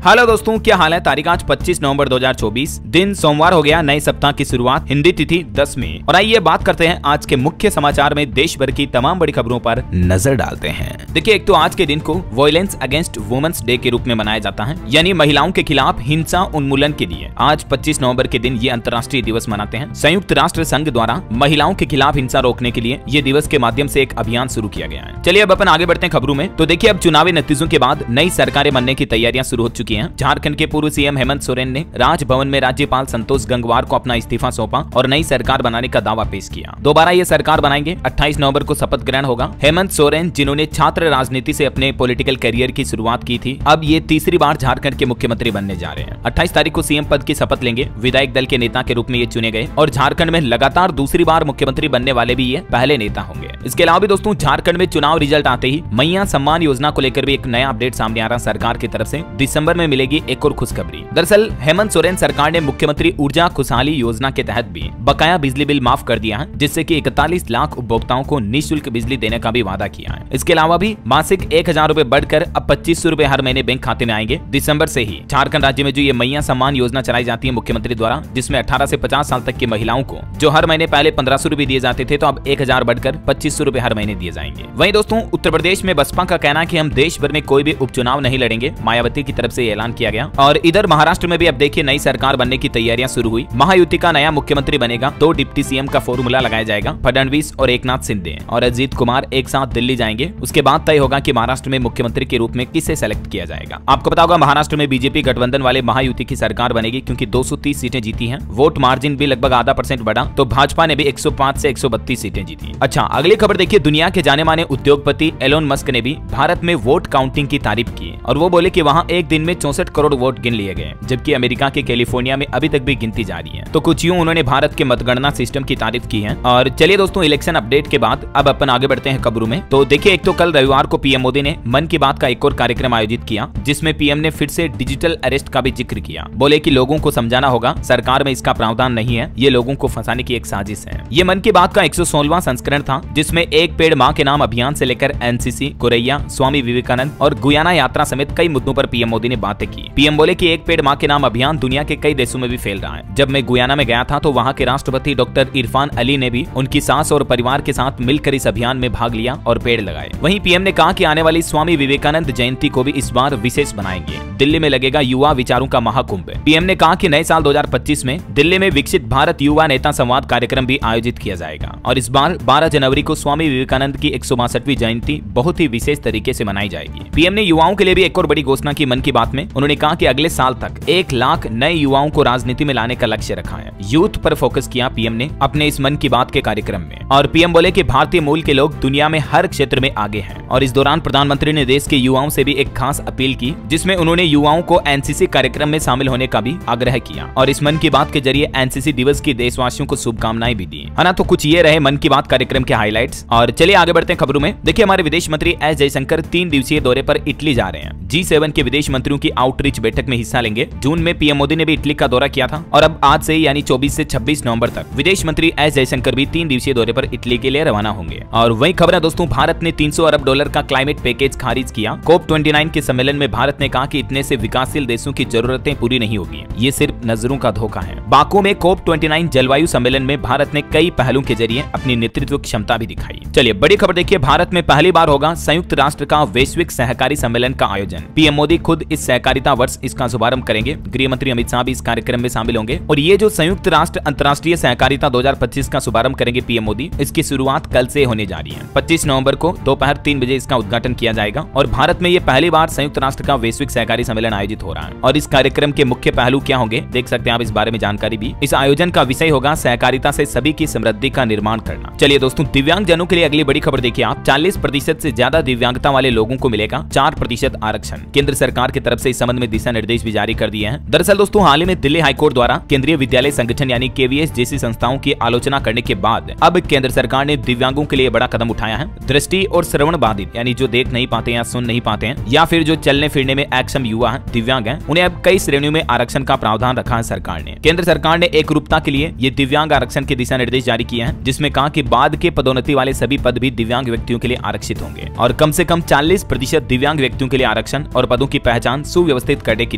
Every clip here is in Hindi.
हेलो दोस्तों, क्या हाल है। तारीख आज 25 नवंबर 2024, दिन सोमवार हो गया। नए सप्ताह की शुरुआत, हिंदी तिथि 10 में। और आइए बात करते हैं आज के मुख्य समाचार में देश भर की तमाम बड़ी खबरों पर नजर डालते हैं। देखिए, एक तो आज के दिन को वायलेंस अगेंस्ट वुमेन्स डे के रूप में मनाया जाता है, यानी महिलाओं के खिलाफ हिंसा उन्मूलन के लिए आज 25 नवंबर के दिन ये अंतर्राष्ट्रीय दिवस मनाते हैं। संयुक्त राष्ट्र संघ द्वारा महिलाओं के खिलाफ हिंसा रोकने के लिए ये दिवस के माध्यम से एक अभियान शुरू किया गया है। चलिए अब अपन आगे बढ़ते हैं खबरों में। तो देखिए, अब चुनावी नतीजों के बाद नई सरकारें बनने की तैयारियां शुरू हो चुकी हैं। झारखंड के पूर्व सीएम हेमंत सोरेन ने राजभवन में राज्यपाल संतोष गंगवार को अपना इस्तीफा सौंपा और नई सरकार बनाने का दावा पेश किया। दोबारा ये सरकार बनाएंगे। 28 नवंबर को शपथ ग्रहण होगा। हेमंत सोरेन, जिन्होंने छात्र राजनीति से अपने पॉलिटिकल करियर की शुरुआत की थी, अब ये तीसरी बार झारखंड के मुख्यमंत्री बनने जा रहे हैं। 28 तारीख को सीएम पद की शपथ लेंगे। विधायक दल के नेता के रूप में ये चुने गए और झारखंड में लगातार दूसरी बार मुख्यमंत्री बनने वाले भी ये पहले नेता होंगे। इसके अलावा भी दोस्तों, झारखंड में चुनाव रिजल्ट आते ही मैया सम्मान योजना को लेकर भी एक नया अपडेट सामने आ रहा सरकार की तरफ से। दिसंबर में मिलेगी एक और खुशखबरी। दरअसल हेमंत सोरेन सरकार ने मुख्यमंत्री ऊर्जा खुशहाली योजना के तहत भी बकाया बिजली बिल माफ कर दिया है, जिससे कि 41 लाख उपभोक्ताओं को निःशुल्क बिजली देने का भी वादा किया है। इसके अलावा भी मासिक 1000 रुपए बढ़कर अब 2500 रुपए हर महीने बैंक खाते में आएंगे। दिसंबर से ही झारखंड राज्य में जो ये मैया सम्मान योजना चलाई जाती है मुख्यमंत्री द्वारा, जिसमें 18 से 50 साल तक की महिलाओं को जो हर महीने पहले 1500 रुपए दिए जाते थे, तो अब 1000 बढ़कर 2500 रुपए हर महीने दिए जाएंगे। वहीं दोस्तों, उत्तर प्रदेश में बसपा का कहना है कि हम देश भर में कोई भी उपचुनाव नहीं लड़ेंगे। मायावती की तरफ से ऐलान किया गया। और इधर महाराष्ट्र में भी अब देखिए नई सरकार बनने की तैयारियां शुरू हुई। महायुति का नया मुख्यमंत्री बनेगा। 2 डिप्टी सीएम का फॉर्मूला लगाया जाएगा। फडणवीस और एकनाथ शिंदे और अजीत कुमार एक साथ दिल्ली जाएंगे। उसके बाद तय होगा कि महाराष्ट्र में मुख्यमंत्री के रूप में किसे सेलेक्ट किया जाएगा। आपको पता होगा, महाराष्ट्र में बीजेपी गठबंधन वाले महायुति की सरकार बनेगी, क्योंकि 230 सीटें जीती हैं। वोट मार्जिन भी लगभग आधा % बढ़ा, तो भाजपा ने भी 105 से 132 सीटें जीती। अच्छा, अगली खबर देखिए, दुनिया के जाने माने उद्योगपति एलोन मस्क ने भी भारत में वोट काउंटिंग की तारीफ की और वो बोले कि वहाँ एक दिन में 64 करोड़ वोट गिन लिए गए, जबकि अमेरिका के कैलिफोर्निया में अभी तक भी गिनती जारी है। तो कुछ यूं उन्होंने भारत के मतगणना सिस्टम की तारीफ की है। और चलिए दोस्तों, इलेक्शन अपडेट के बाद अब अपन आगे बढ़ते हैं खबरों में। तो देखिए, एक तो कल रविवार को पीएम मोदी ने मन की बात का एक और कार्यक्रम आयोजित किया, जिसमें पीएम ने फिर से डिजिटल अरेस्ट का भी जिक्र किया। बोले कि लोगों को समझाना होगा, सरकार में इसका प्रावधान नहीं है, ये लोगों को फंसाने की एक साजिश है। ये मन की बात का 116वां संस्करण था, जिसमें एक पेड़ माँ के नाम अभियान से लेकर एनसीसी, कोरैया, स्वामी विवेकानंद और गुयाना यात्रा समेत कई मुद्दों पर पीएम मोदी ने बातें की। पीएम बोले कि एक पेड़ माँ के नाम अभियान दुनिया के कई देशों में भी फैल रहा है। जब मैं गुयाना में गया था, तो वहाँ के राष्ट्रपति डॉक्टर इरफान अली ने भी उनकी सास और परिवार के साथ मिलकर इस अभियान में भाग लिया और पेड़ लगाए। वहीं पीएम ने कहा कि आने वाली स्वामी विवेकानंद जयंती को भी इस बार विशेष बनाएंगे। दिल्ली में लगेगा युवा विचारों का महाकुंभ। पीएम ने कहा कि नए साल 2025 में दिल्ली में विकसित भारत युवा नेता संवाद कार्यक्रम भी आयोजित किया जाएगा और इस बार 12 जनवरी को स्वामी विवेकानंद की 162वीं जयंती बहुत ही विशेष तरीके से मनाई जाएगी। पीएम ने युवाओं के लिए भी एक और बड़ी घोषणा की मन की बात में। उन्होंने कहा कि अगले साल तक 1 लाख नए युवाओं को राजनीति में लाने का लक्ष्य रखा है। यूथ पर फोकस किया पीएम ने अपने इस मन की बात के कार्यक्रम में। और पीएम बोले कि भारतीय मूल के लोग दुनिया में हर क्षेत्र में आगे हैं। और इस दौरान प्रधानमंत्री ने देश के युवाओं से भी एक खास अपील की, जिसमें उन्होंने युवाओं को एनसीसी कार्यक्रम में शामिल होने का भी आग्रह किया और इस मन की बात के जरिए एनसीसी दिवस की देशवासियों को शुभकामनाएं भी दी, है ना। तो कुछ ये रहे मन की बात कार्यक्रम के हाईलाइट्स। और चलिए आगे बढ़ते हैं खबरों में। देखिए, हमारे विदेश मंत्री एस जयशंकर 3 दिवसीय दौरे पर इटली जा रहे हैं। G7 के विदेश मंत्रियों की आउटरीच बैठक में हिस्सा लेंगे। जून में पीएम मोदी ने भी इटली का दौरा किया था और अब आज से यानी 24 से 26 नवंबर तक विदेश मंत्री एस जयशंकर भी 3 दिवसीय दौरे पर इटली के लिए रवाना होंगे। और वही खबर है दोस्तों, भारत ने $300 अरब का क्लाइमेट पैकेज खारिज किया। COP29 के सम्मेलन में भारत ने कहा कि इतने से विकासशील देशों की जरूरतें पूरी नहीं होगी, ये सिर्फ नजरों का धोखा है। बाकू में COP29 जलवायु सम्मेलन में भारत ने कई पहलुओं के जरिए अपनी नेतृत्व क्षमता भी दिखाई। चलिए बड़ी खबर देखिए, भारत में पहली बार होगा संयुक्त राष्ट्र का वैश्विक सहकारी सम्मेलन का आयोजन। पीएम मोदी खुद इस सहकारिता वर्ष इसका शुभारंभ करेंगे। गृह मंत्री अमित शाह भी इस कार्यक्रम में शामिल होंगे। और ये जो संयुक्त राष्ट्र अंतर्राष्ट्रीय सहकारिता 2025 का शुभारंभ करेंगे पीएम मोदी, इसकी शुरुआत कल से होने जा रही है। 25 नवंबर को दोपहर 3 बजे इसका उद्घाटन किया जाएगा। और भारत में ये पहली बार संयुक्त राष्ट्र का वैश्विक सहकारी सम्मेलन आयोजित हो रहा है। और इस कार्यक्रम के मुख्य पहलू क्या होंगे, देख सकते हैं आप इस बारे में जानकारी भी। इस आयोजन का विषय होगा सहकारिता से सभी की समृद्धि का निर्माण करना। चलिए दोस्तों, दिव्यांग जनों के लिए अगली बड़ी खबर देखिए आप। 40% से ज्यादा दिव्यांगता वाले लोगों को मिलेगा 4% आरक्षण। केंद्र सरकार की तरफ से इस संबंध में दिशा निर्देश भी जारी कर दिए हैं। दरअसल दोस्तों, हाल ही में दिल्ली हाईकोर्ट द्वारा केंद्रीय विद्यालय संगठन यानी KVS जैसी संस्थाओं की आलोचना करने के बाद अब केंद्र सरकार ने दिव्यांगों के लिए बड़ा कदम उठाया है। दृष्टि और श्रवण बाधित यानी जो देख नहीं पाते या सुन नहीं पाते हैं, या फिर जो चलने फिरने में अक्षम युवा है, दिव्यांग हैं, उन्हें अब कई श्रेणियों में आरक्षण का प्रावधान रखा है सरकार ने। केंद्र केंद्र सरकार ने एक रूपता के लिए ये दिव्यांग आरक्षण के दिशा निर्देश जारी किए हैं, जिसमें कहा कि बाद के पदोन्नति वाले सभी पद भी दिव्यांग व्यक्तियों के लिए आरक्षित होंगे और कम से कम 40% दिव्यांग व्यक्तियों के लिए आरक्षण और पदों की पहचान सुव्यवस्थित करने के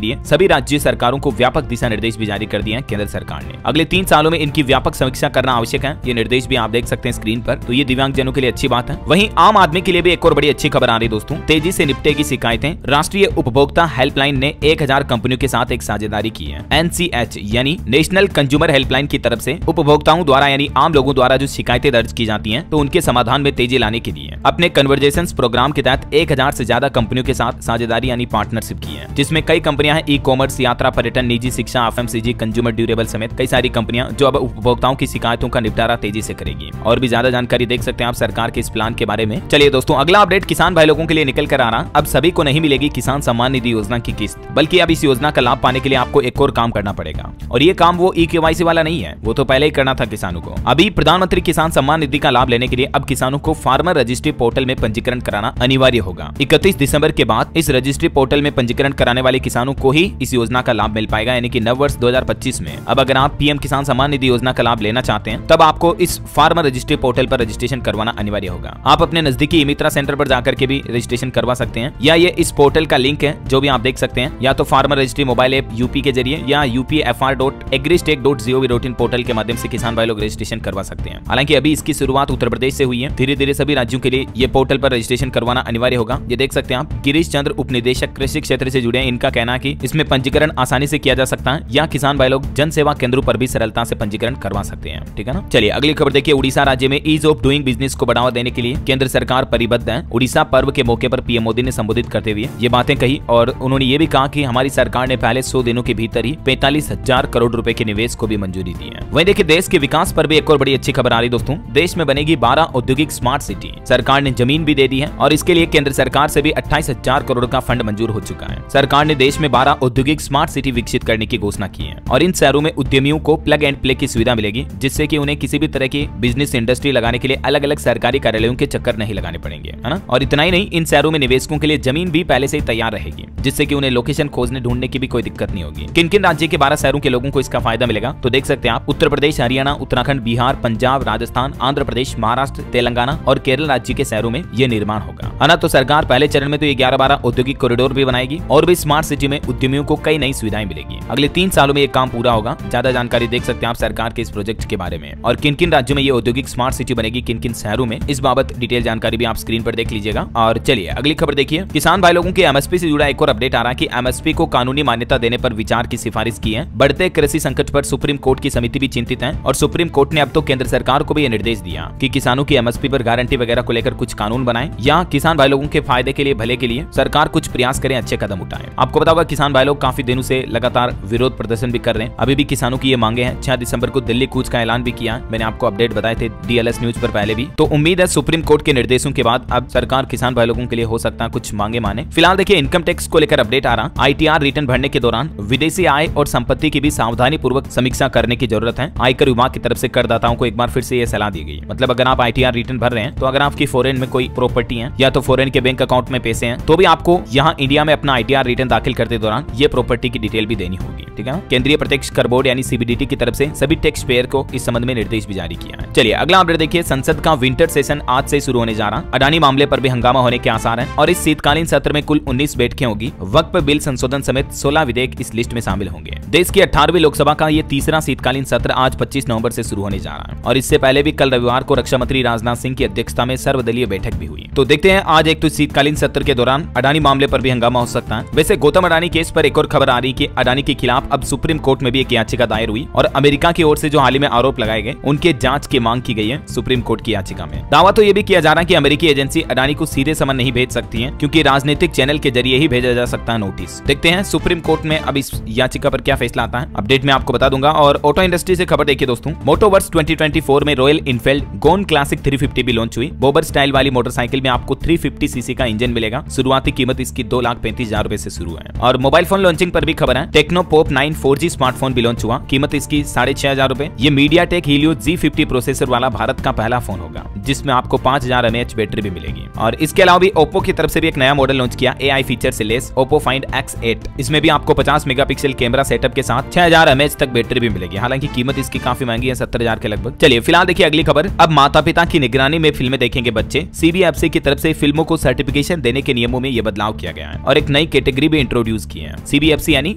लिए सभी राज्य सरकारों को व्यापक दिशा निर्देश भी जारी कर दिए हैं केंद्र सरकार ने। अगले 3 सालों में इनकी व्यापक समीक्षा करना आवश्यक है। ये निर्देश भी आप देख सकते हैं स्क्रीन पर। तो ये दिव्यांग जनों के लिए अच्छी बात है। वहीं आम आदमी के लिए भी एक और बड़ी अच्छी खबर आ रही दोस्तों, तेजी से निपटेगी शिकायतें। राष्ट्रीय उपभोक्ता हेल्पलाइन ने 1000 कंपनियों के साथ एक साझेदारी की है। NCH यानी नेशनल कंज्यूमर हेल्पलाइन की तरफ से उपभोक्ताओं द्वारा यानी आम लोगों द्वारा जो शिकायतें दर्ज की जाती हैं, तो उनके समाधान में तेजी लाने के लिए अपने कन्वर्जेशंस प्रोग्राम के तहत 1000 से ज्यादा कंपनियों के साथ साझेदारी यानी पार्टनरशिप की है, जिसमें कई कंपनियां हैं ई कॉमर्स, यात्रा, पर्यटन, निजी शिक्षा, FMCG, कंज्यूमर ड्यूरेबल समेत कई सारी कंपनियां जो अब उपभोक्ताओं की शिकायतों का निपटारा तेजी से करेगी। और भी ज्यादा जानकारी देख सकते हैं आप सरकार के इस प्लान के बारे में। चलिए दोस्तों, अगला अपडेट किसान भाई लोगों के लिए निकल कर आ रहा। अब सभी को नहीं मिलेगी किसान सम्मान निधि योजना की किस्त, बल्कि अब इस योजना का लाभ पाने के लिए आपको एक और काम करना पड़ेगा। और ये काम वो eKYC वाला नहीं है, वो तो पहले ही करना था किसानों को। अभी प्रधानमंत्री किसान सम्मान निधि का लाभ लेने के लिए अब किसानों को फार्मर रजिस्ट्री पोर्टल में पंजीकरण कराना अनिवार्य होगा। 31 दिसंबर के बाद इस रजिस्ट्री पोर्टल में पंजीकरण कराने वाले किसानों को ही इस योजना का लाभ मिल पाएगा, यानी कि नव वर्ष 2025 में। अब अगर आप PM किसान सम्मान निधि योजना का लाभ लेना चाहते हैं, तब आपको इस फार्मर रजिस्ट्री पोर्टल पर रजिस्ट्रेशन करवाना अनिवार्य होगा। आप अपने नजदीकी ई-मित्रा सेंटर पर जाकर के भी रजिस्ट्रेशन करवा सकते हैं, या ये इस पोर्टल का लिंक है जो भी आप देख सकते हैं, या तो farmer registry mobile app UP के जरिए या upfr.agristech.gov.in पोर्टल के माध्यम से किसान भाई लोग रजिस्ट्रेशन करवा सकते हैं। हालांकि अभी इसकी शुरुआत उत्तर प्रदेश से हुई है, धीरे धीरे सभी राज्यों के लिए ये पोर्टल पर रजिस्ट्रेशन करवाना अनिवार्य होगा। ये देख सकते हैं आप, गिरीश चंद्र उपनिदेशक कृषि क्षेत्र से जुड़े हैं। इनका कहना है कि इसमें पंजीकरण आसानी से किया जा सकता है, या किसान भाई लोग जन सेवा केंद्रों पर भी सरलता से पंजीकरण करवा सकते हैं। ठीक है ना। चलिए अगली खबर देखिए। उड़ीसा राज्य में ईज ऑफ डूइंग बिजनेस को बढ़ावा देने के लिए केंद्र सरकार परिबद्ध है। उड़ीसा पर्व के मौके पर PM मोदी ने संबोधित करते हुए ये बातें कही और उन्होंने ये भी कहा कि हमारी सरकार ने पहले 100 दिनों के भीतर ही 45,000 करोड़ रुपए के निवेश को भी मंजूरी दी है। वहीं देखिए, देश के विकास पर भी एक और बड़ी अच्छी खबर आ रही दोस्तों। देश में बनेगी 12 औद्योगिक स्मार्ट सिटी। सरकार ने जमीन भी दे दी है और इसके लिए केंद्र सरकार से भी 28,000 करोड़ का फंड मंजूर हो चुका है। सरकार ने देश में 12 औद्योगिक स्मार्ट सिटी विकसित करने की घोषणा की है और इन शहरों में उद्यमियों को प्लग एंड प्ले की सुविधा मिलेगी, जिससे कि उन्हें किसी भी तरह की बिजनेस इंडस्ट्री लगाने के लिए अलग अलग सरकारी कार्यालयों के चक्कर नहीं लगाने पड़ेंगे, है ना। और इतना ही नहीं, इन शहरों में निवेशकों के लिए जमीन भी पहले से ही तैयार रहेगी, जिससे कि उन्हें लोकेशन खोजने ढूंढने की भी कोई दिक्कत नहीं होगी। किन किन राज्य के 12 शहरों के लोगों को इसका फायदा मिलेगा, तो देख सकते हैं आप, उत्तर प्रदेश, हरियाणा, उत्तराखंड, बिहार, पंजाब, राजस्थान, आंध्र प्रदेश, महाराष्ट्र, तेलंगाना और केरल राज्य के शहरों में ये निर्माण होगा, है ना। तो सरकार पहले चरण में तो ये 11-12 औद्योगिक कॉरिडोर भी बनाएगी और भी स्मार्ट सिटी में उद्यमियों को कई नई सुविधाएं मिलेगी। अगले 3 सालों में ये काम पूरा होगा। ज्यादा जानकारी देख सकते हैं आप सरकार के इस प्रोजेक्ट के बारे में और किन किन राज्यों में ये औद्योगिक स्मार्ट सिटी बनेगी, किन किन शहरों में, इस बाबत डिटेल जानकारी भी आप स्क्रीन पर देख लीजिएगा। और चलिए अगली खबर देखिए। किसान भाई लोगों के MSP से जुड़ा एक और अपडेट आ रहा है कि MSP को कानूनी मान्यता देने पर विचार की सिफारिश की है। बढ़ते कृषि संकट पर सुप्रीम कोर्ट की समिति भी चिंतित है और सुप्रीम कोर्ट ने अब तो केंद्र सरकार को भी ये निर्देश दिया कि किसानों की MSP पर गारंटी वगैरह को लेकर कुछ कानून बनाएं या किसान भाई लोगों के फायदे के लिए, भले के लिए सरकार कुछ प्रयास करे, अच्छे कदम उठाए। आपको पता होगा किसान भाई लोग काफी दिनों से लगातार विरोध प्रदर्शन भी कर रहे हैं। अभी भी किसानों की ये मांगे हैं। 6 दिसंबर को दिल्ली कूच का ऐलान भी किया, मैंने आपको अपडेट बताए थे DLS न्यूज पर पहले भी। तो उम्मीद है सुप्रीम कोर्ट के निर्देशों के बाद अब सरकार किसान भाई लोगों के लिए हो सकता है कुछ मांगे माने। फिलहाल देखिए, इनकम टैक्स को लेकर अपडेट आ रहा। ITR रिटर्न भरने के दौरान विदेशी आय और संपत्ति की भी सावधानी पूर्वक समीक्षा करने की जरूरत है। आयकर विभाग की तरफ से करदाताओं को एक बार फिर से ये सलाह दी गई। मतलब अगर आप ITR रिटर्न भर रहे हैं, तो अगर आपकी फॉरेन में कोई प्रॉपर्टी है या तो फॉरेन के बैंक अकाउंट में पैसे हैं, तो भी आपको यहाँ इंडिया में अपना ITR रिटर्न दाखिल करते दौरान ये प्रॉपर्टी की डिटेल भी देनी होगी। ठीक है। केंद्रीय प्रत्यक्ष कर बोर्ड यानी CBDT की तरफ से सभी टैक्स पेयर को इस संबंध में निर्देश भी जारी किया है। चलिए अगला अपडेट देखिए। संसद का विंटर सेशन आज से शुरू होने जा रहा। अडानी मामले पर भी हंगामा होने के आसार हैं और इस शीतकालीन सत्र में कुल 19 बैठकें होगी। वक्फ बिल संशोधन समेत 16 विधेयक इस लिस्ट में शामिल होंगे। देश की 18वीं लोकसभा का ये तीसरा शीतकालीन सत्र आज 25 नवंबर से शुरू होने जा रहा है और इससे पहले भी कल रविवार को रक्षा मंत्री राजनाथ सिंह की अध्यक्षता में सर्वदलीय बैठक भी हुई। तो देखते हैं आज एक तो शीतकालीन सत्र के दौरान अडानी मामले पर भी हंगामा हो सकता है। वैसे गौतम अडानी केस पर एक और खबर आ रही कि अडानी के खिलाफ अब सुप्रीम कोर्ट में भी एक याचिका दायर हुई और अमेरिका की ओर से जो हाल ही में आरोप लगाए गए उनके जांच की मांग की गई है सुप्रीम कोर्ट की याचिका में। दावा तो ये भी किया जा रहा है कि अमेरिकी एजेंसी अडानी को सीधे समन नहीं भेज सकती है, क्योंकि राजनीतिक चैनल के जरिए ही भेजा जा सकता है नोटिस। देखते हैं सुप्रीम कोर्ट में अब इस याचिका पर क्या फैसला आता है, अपडेट में आपको बता दूंगा। और ऑटो इंडस्ट्री से खबर देखिए दोस्तों। मोटोवर्स 2024 में रॉयल इनफील्ड गोन क्लासिक 350 भी लॉन्च हुई। बोबर स्टाइल वाली मोटरसाइकिल में आपको 350 सीसी का इंजन मिलेगा। शुरुआती कीमत इसकी 2,35,000 रुपए से शुरू है। और मोबाइल फोन लॉन्चिंग पर भी खबर है। टेक्नो पॉप 9 4G स्मार्टफोन भी लॉन्च हुआ। कीमत इसकी 6,500 रुपए। ये मीडियाटेक हीलियो G50 प्रोसेसर वाला भारत का पहला फोन होगा, जिसमें आपको 5000 mAh बैटरी भी मिलेगी। और इसके अलावा भी ओप्पो की तरफ से भी एक नया मॉडल लॉन्च किया AI फीचर से लेस ओप्पो फाइंड X8। इसमें भी आपको 50 मेगापिक्सल कैमरा सेटअप के साथ 6000 एमएच तक बैटरी भी मिलेगी। हालांकि कीमत इसकी काफी महंगी है, 70,000 के लगभग। चलिए फिलहाल देखिए अगली खबर। अब माता पिता की निगरानी में फिल्में देखेंगे बच्चे। सीबीएफसी की तरफ से फिल्मों को सर्टिफिकेशन देने के नियमों में यह बदलाव किया गया है और एक नई कैटेगरी भी इंट्रोड्यूस की है। सीबीएफसी यानी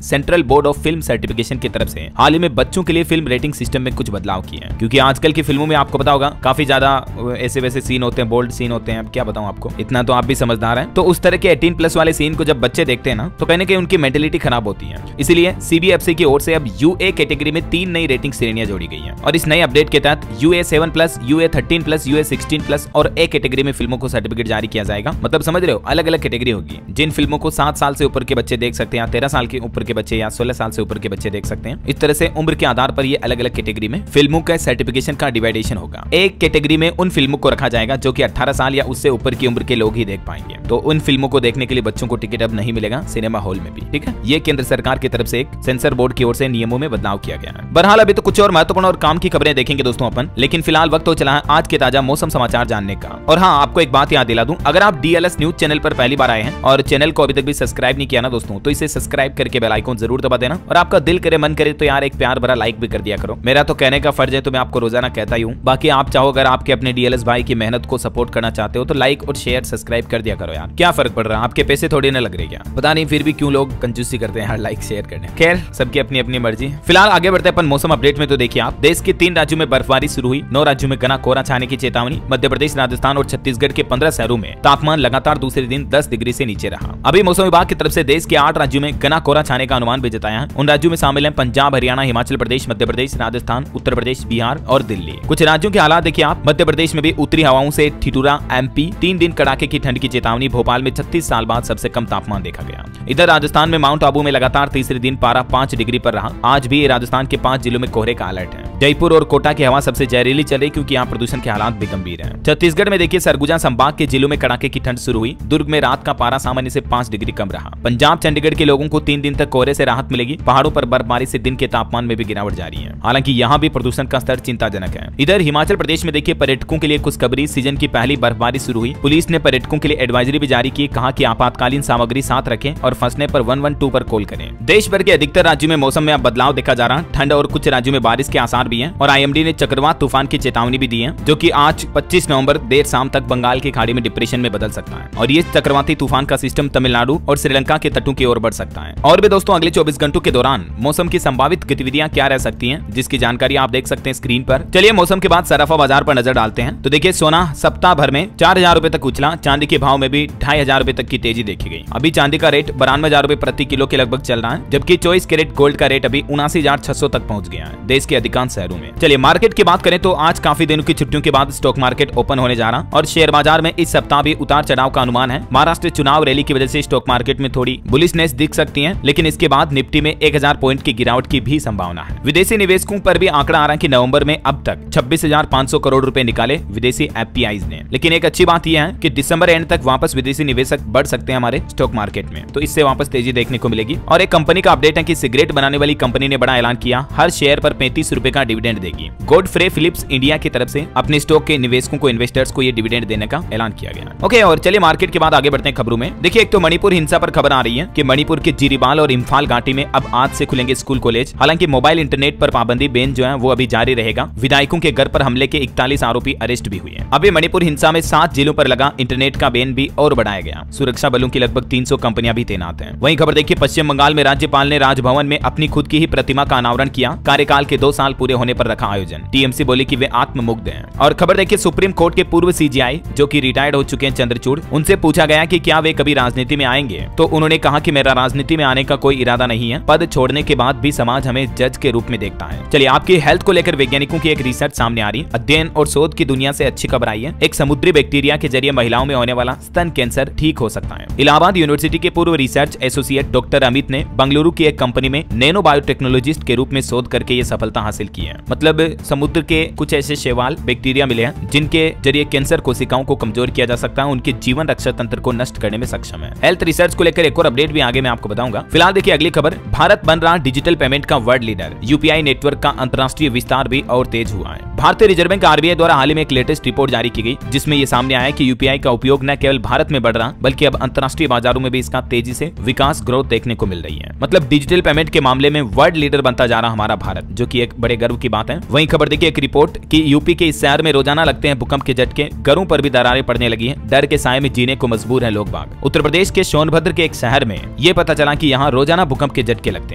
central board of film certification की तरफ से हाल ही में बच्चों के लिए फिल्म रेटिंग सिस्टम में कुछ बदलाव किए हैं, क्योंकि आजकल की फिल्मों में आपको पता होगा काफी ज्यादा ऐसे वैसे सीन होते हैं, बोल्ड सीन होते हैं। अब क्या बताऊं आपको, इतना तो आप भी समझदार हैं। तो उस तरह के 18+ वाले सीन को जब बच्चे देखते हैं ना, तो कहीं ना कहीं उनकी मेंटलिटी खराब होती है। इसलिए सीबीएफसी की ओर से अब यूए कैटेगरी में 3 नई रेटिंग श्रेणियां जोड़ी गई हैं और इस नई अपडेट के तहत UA7+, UA13+, UA16+ और ए कैटेगरी में फिल्मों को सर्टिफिकेट जारी किया जाएगा। मतलब समझ रहे हो, अलग अलग कैटेगरी होगी। जिन फिल्मों को 7 साल से ऊपर के बच्चे देख सकते हैं, 13 साल के ऊपर के बच्चे या 16 साल से ऊपर के बच्चे देख सकते हैं। इस तरह से उम्र के आधार पर ये अलग अलग कैटेगरी में फिल्मों का सर्टिफिकेशन का डिवाइडेशन होगा। एक कैटेगरी में उन फिल्मों को रखा जाएगा जो कि 18 साल या उससे ऊपर की उम्र के लोग ही देख पाएंगे। तो उन फिल्मों को देखने के लिए बच्चों को टिकट अब नहीं मिलेगा सिनेमा हॉल में भी, ठीक है। ये केंद्र सरकार की तरफ से एक सेंसर बोर्ड की ओर से नियमों में बदलाव किया गया है। बहरहाल अभी तो कुछ और महत्वपूर्ण और काम की खबरें देखेंगे दोस्तों अपन, लेकिन फिलहाल वक्त हो चला है आज के ताजा मौसम समाचार जानने का। और हाँ, आपको एक बात याद दिला दूं, अगर आप DLS न्यूज चैनल पर पहली बार आए हैं और चैनल को अभी तक भी सब्सक्राइब नहीं किया ना दोस्तों, तो इसे सब्सक्राइब करके बेल आइकन जरूर दबा देना। और आपका दिल करे मन करे तो यार एक प्यार भरा लाइक भी कर दिया करो। मेरा तो कहने का फर्ज है, तो मैं आपको रोजाना कहता ही हूँ। बाकी आप चाहो अगर आपके अपने DLS भाई की मेहनत को सपोर्ट करना चाहते हो तो लाइक और शेयर सब्सक्राइब कर दिया करो यार, क्या फर्क पड़ रहा है, आपके पैसे थोड़ी ना लग रहे क्या, पता नहीं फिर भी क्यों लोग कंजूसी करते हैं यार लाइक शेयर करने। खैर सबकी अपनी अपनी मर्जी। फिलहाल आगे बढ़ते हैं अपन मौसम अपडेट में। तो देखिए आप, देश के 3 राज्यों में बर्फबारी शुरू हुई, 9 राज्यों में घना कोहरा छाने की चेतावनी। मध्य प्रदेश, राजस्थान और छत्तीसगढ़ के 15 शहरों में तापमान लगातार दूसरे दिन 10 डिग्री से नीचे रहा। अभी मौसम विभाग की तरफ से देश के 8 राज्यों में घना कोहरा छाने का अनुमान भी जताया है। उन राज्यों में शामिल हैं पंजाब, हरियाणा, हिमाचल प्रदेश, मध्य प्रदेश, राजस्थान, उत्तर प्रदेश, बिहार और दिल्ली। कुछ राज्यों के हालात देखिए आप, मध्य प्रदेश में भी उत्तरी हवाओं से ठिठुरा MP, 3 दिन कड़ाके की ठंड की चेतावनी। भोपाल में 36 साल बाद सबसे कम तापमान देखा गया। इधर राजस्थान में माउंट आबू में लगातार तीसरे दिन पारा 5 डिग्री पर रहा। आज भी राजस्थान के 5 जिलों में कोहरे का अलर्ट है। जयपुर और कोटा की हवा सबसे जहरीली चल रही, क्योंकि यहाँ प्रदूषण के हालात भी गंभीर हैं। छत्तीसगढ़ में देखिए सरगुजा संभाग के जिलों में कड़ाके की ठंड शुरू हुई। दुर्ग में रात का पारा सामान्य से 5 डिग्री कम रहा। पंजाब, चंडीगढ़ के लोगों को 3 दिन तक कोहरे से राहत मिलेगी। पहाड़ों पर बर्फबारी से दिन के तापमान में भी गिरावट जारी है। हालांकि यहाँ भी प्रदूषण का स्तर चिंताजनक है। इधर हिमाचल प्रदेश में देखिए पर्यटकों के लिए खुशखबरी, सीजन की पहली बर्फबारी शुरू हुई। पुलिस ने पर्यटकों के लिए एडवाइजरी भी जारी की, कहा कि आपातकालीन सामग्री साथ रखें और फंसने पर 112 पर कॉल करें। देश भर के अधिकतर राज्यों में मौसम में अब बदलाव देखा जा रहा है। ठंड और कुछ राज्यों में बारिश के आसार भी हैं और IMD ने चक्रवात तूफान की चेतावनी भी दी है, जो कि आज 25 नवंबर देर शाम तक बंगाल की खाड़ी में डिप्रेशन में बदल सकता है और ये चक्रवाती तूफान का सिस्टम तमिलनाडु और श्रीलंका के तटों की ओर बढ़ सकता है। और भी दोस्तों अगले 24 घंटों के दौरान मौसम की संभावित गतिविधियां क्या रह सकती हैं, जिसकी जानकारी आप देख सकते हैं स्क्रीन पर। चलिए मौसम के बाद सराफा बाजार पर नजर डालते हैं। तो देखिए सोना सप्ताह भर में 4000 रुपए तक उछला। चांदी के भाव में भी 2500 रुपए तक की तेजी देखी गई। अभी चांदी का रेट 92,000 रुपए प्रति किलो के लगभग चल रहा है, जबकि 24 कैरेट गोल्ड का रेट अभी 79,600 तक पहुंच गया है देश के अधिकांश शहरों में। चलिए मार्केट की बात करें तो आज काफी दिनों की छुट्टियों के बाद स्टॉक मार्केट ओपन होने जा रहा और शेयर बाजार में इस सप्ताह भी उतार चढ़ाव का अनुमान है। महाराष्ट्र चुनाव रैली की वजह से स्टॉक मार्केट में थोड़ी बुलिशनेस दिख सकती है, लेकिन इसके बाद निफ्टी में 1000 पॉइंट की गिरावट की भी संभावना है। विदेशी निवेशकों पर भी आंकड़ा आ रहा है कि नवंबर में अब तक 26,500 करोड़ रुपए निकाले विदेशी FPIs ने। लेकिन एक अच्छी बात यह है कि दिसंबर एंड तक वापस विदेशी निवेशक बढ़ सकते हैं हमारे स्टॉक मार्केट में, तो इससे वापस तेजी देखने को मिलेगी। और एक कंपनी का अपडेट है कि सिगरेट बनाने वाली कंपनी ने बड़ा ऐलान किया, हर शेयर पर 35 रुपए का डिविडेंड देगी। गॉडफ्रे फिलिप्स इंडिया की तरफ से अपने स्टॉक के निवेशकों को, इन्वेस्टर्स को ये डिविडेंड देने का ऐलान किया गया। ओके, और चलिए मार्केट के बाद आगे बढ़ते हैं खबरों में। देखिए एक तो मणिपुर हिंसा पर खबर आ रही है कि मणिपुर के जिरीबाल और इम्फाल घाटी में अब आज से खुलेंगे स्कूल कॉलेज। हालांकि मोबाइल इंटरनेट पर पाबंदी बैन जो है वो अभी जारी रहेगा। विधायकों के घर पर हमले के 41 आरोपी अरेस्ट भी हुए। अभी मणिपुर हिंसा में 7 जिलों पर लगा इंटरनेट का बैन भी और बढ़ाया गया। सुरक्षा बलों की लगभग 300 कंपनियां भी तैनात हैं। वहीं खबर देखिए पश्चिम बंगाल में राज्यपाल ने राजभवन में अपनी खुद की ही प्रतिमा का अनावरण किया। कार्यकाल के 2 साल पूरे होने पर रखा आयोजन। TMC बोली कि वे आत्ममुग्ध हैं। और खबर देखिए सुप्रीम कोर्ट के पूर्व CJI जो कि रिटायर्ड हो चुके हैं चंद्रचूड़, उनसे पूछा गया कि क्या वे कभी राजनीति में आएंगे, तो उन्होंने कहा कि मेरा राजनीति में आने का कोई इरादा नहीं है। पद छोड़ने के बाद भी समाज हमें जज के रूप में देखता है। चलिए आपकी हेल्थ को लेकर वैज्ञानिकों की एक रिसर्च सामने आ रही है। अध्ययन और शोध की दुनिया से अच्छी खबर आई है। एक समुद्री बैक्टीरिया के जरिए महिलाओं में होने वाला स्तन कैंसर ठीक हो सकता है। इलाहाबाद यूनिवर्सिटी के पूर्व रिसर्च एसोसिएट डॉक्टर अमित ने बंगलुरु की एक कंपनी में नैनो बायोटेक्नोलॉजिस्ट के रूप में शोध करके ये सफलता हासिल की है। मतलब समुद्र के कुछ ऐसे शैवाल बैक्टीरिया मिले हैं जिनके जरिए कैंसर कोशिकाओं को कमजोर किया जा सकता है, उनके जीवन रक्षा तंत्र को नष्ट करने में सक्षम है। हेल्थ रिसर्च को लेकर एक और अपडेट भी आगे मैं आपको बताऊंगा। फिलहाल देखिए अगली खबर, भारत बन रहा डिजिटल पेमेंट का वर्ल्ड लीडर। UPI नेटवर्क का अंतर्राष्ट्रीय विस्तार भी और तेज हुआ है। भारतीय रिजर्व बैंक आरबीआई द्वारा हाल ही में एक लेटेस्ट रिपोर्ट जारी की गई, जिसमें ये सामने आया कि यूपीआई का उपयोग न केवल भारत में बढ़ रहा बल्कि अब अंतर्राष्ट्रीय बाजारों में भी इसका तेजी से विकास ग्रोथ देखने को मिल रही है। मतलब डिजिटल पेमेंट के मामले में वर्ल्ड लीडर बनता जा रहा हमारा भारत, जो कि एक बड़े गर्व की बात है। वहीं खबर देखिए एक रिपोर्ट कि यूपी के इस शहर में रोजाना लगते हैं भूकंप के झटके, घरों पर भी दरारें पड़ने लगी हैं, डर के साए में जीने को मजबूर है लोग बाग। उत्तर प्रदेश के सोनभद्र के एक शहर में ये पता चला कि यहाँ रोजाना भूकंप के झटके लगते